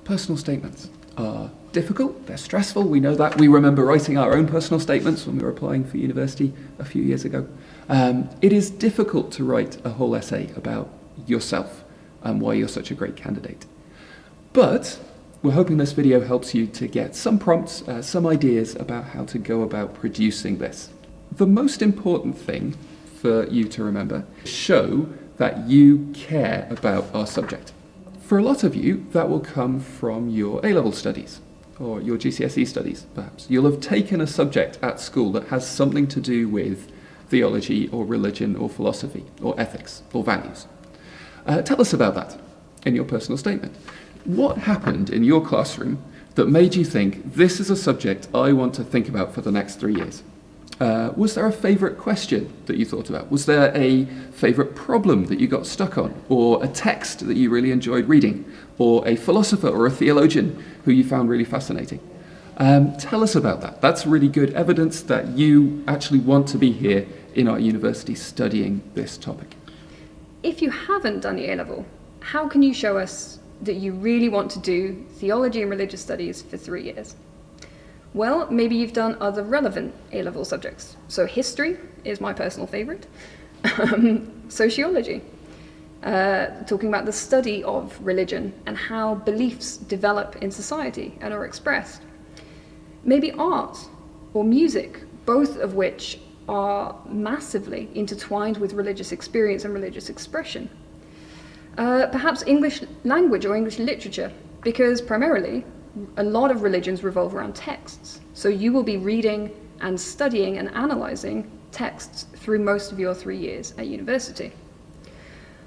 Personal statements are difficult, they're stressful, we know that. We remember writing our own personal statements when we were applying for university a few years ago. It is difficult to write a whole essay about yourself and why you're such a great candidate. But we're hoping this video helps you to get some prompts, some ideas about how to go about producing this. The most important thing for you to remember is show that you care about our subject. For a lot of you, that will come from your A-level studies or your GCSE studies, perhaps. You'll have taken a subject at school that has something to do with theology or religion or philosophy or ethics or values. Tell us about that in your personal statement. What happened in your classroom that made you think, this is a subject I want to think about for the next 3 years? Was there a favourite question that you thought about? Was there a favourite problem that you got stuck on? Or a text that you really enjoyed reading? Or a philosopher or a theologian who you found really fascinating? Tell us about that. That's really good evidence that you actually want to be here in our university studying this topic. If you haven't done the A-level, how can you show us that you really want to do Theology and Religious Studies for 3 years? Well, maybe you've done other relevant A-level subjects. So history is my personal favourite. Sociology, talking about the study of religion and how beliefs develop in society and are expressed. Maybe art or music, both of which are massively intertwined with religious experience and religious expression. Perhaps English language or English literature, because primarily a lot of religions revolve around texts. So you will be reading and studying and analysing texts through most of your 3 years at university.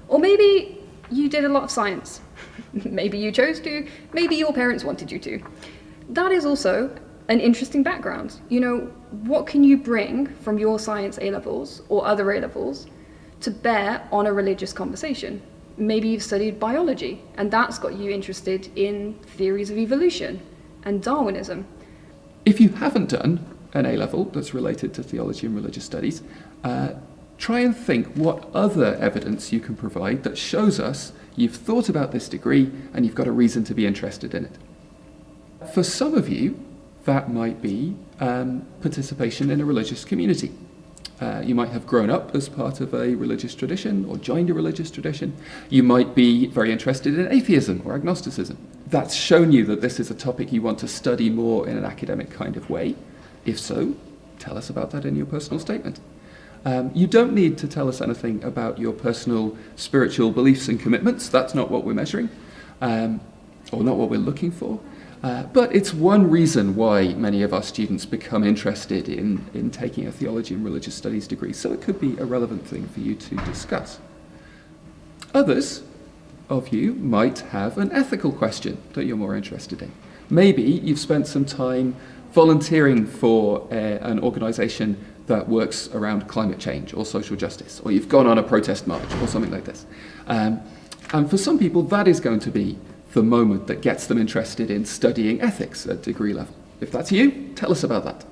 Or maybe you did a lot of science. Maybe you chose to, maybe your parents wanted you to. That is also an interesting background. You know, what can you bring from your science A-levels or other A-levels to bear on a religious conversation? Maybe you've studied biology, and that's got you interested in theories of evolution and Darwinism. If you haven't done an A-level that's related to theology and religious studies, try and think what other evidence you can provide that shows us you've thought about this degree and you've got a reason to be interested in it. For some of you, that might be participation in a religious community. You might have grown up as part of a religious tradition or joined a religious tradition. You might be very interested in atheism or agnosticism. That's shown you that this is a topic you want to study more in an academic kind of way. If so, tell us about that in your personal statement. You don't need to tell us anything about your personal spiritual beliefs and commitments. That's not what we're measuring, or not what we're looking for. But it's one reason why many of our students become interested in taking a theology and religious studies degree, so it could be a relevant thing for you to discuss. Others of you might have an ethical question that you're more interested in. Maybe you've spent some time volunteering for an organisation that works around climate change or social justice, or you've gone on a protest march or something like this. And for some people, that is going to be the moment that gets them interested in studying ethics at degree level. If that's you, tell us about that.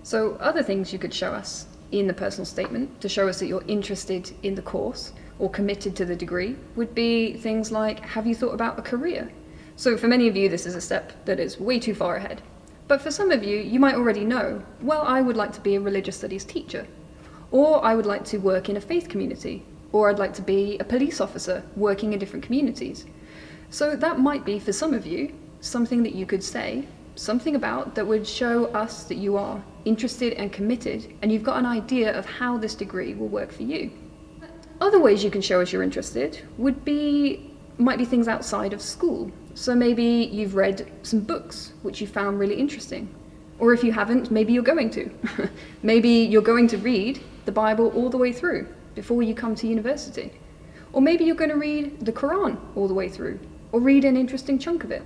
So other things you could show us in the personal statement to show us that you're interested in the course or committed to the degree would be things like, have you thought about a career? So for many of you, this is a step that is way too far ahead. But for some of you, you might already know, well, I would like to be a religious studies teacher, or I would like to work in a faith community, or I'd like to be a police officer working in different communities. So that might be, for some of you, something that you could say, something about that would show us that you are interested and committed, and you've got an idea of how this degree will work for you. Other ways you can show us you're interested might be things outside of school. So maybe you've read some books which you found really interesting. Or if you haven't, maybe you're going to. Maybe you're going to read the Bible all the way through before you come to university. Or maybe you're going to read the Quran all the way through, or read an interesting chunk of it.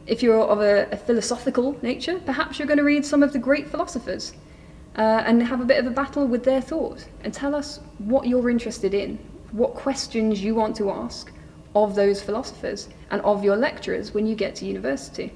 If you're of a philosophical nature, perhaps you're going to read some of the great philosophers and have a bit of a battle with their thought, and tell us what you're interested in, what questions you want to ask of those philosophers and of your lecturers when you get to university.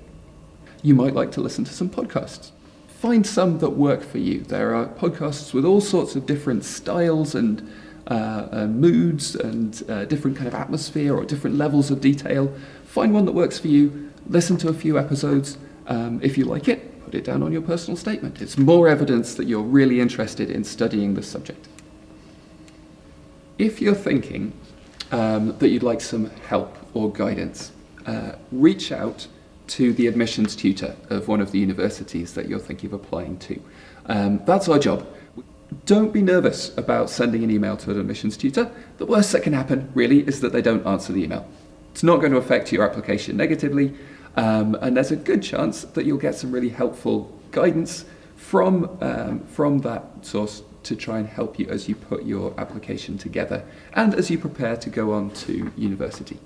You might like to listen to some podcasts. Find some that work for you. There are podcasts with all sorts of different styles and moods and different kind of atmosphere or different levels of detail. find one that works for you, listen to a few episodes. If you like it, put it down on your personal statement. It's more evidence that you're really interested in studying this subject. If you're thinking that you'd like some help or guidance, reach out to the admissions tutor of one of the universities that you're thinking of applying to. That's our job. Don't be nervous about sending an email to an admissions tutor. The worst that can happen, really, is that they don't answer the email. It's not going to affect your application negatively, and there's a good chance that you'll get some really helpful guidance from that source to try and help you as you put your application together and as you prepare to go on to university.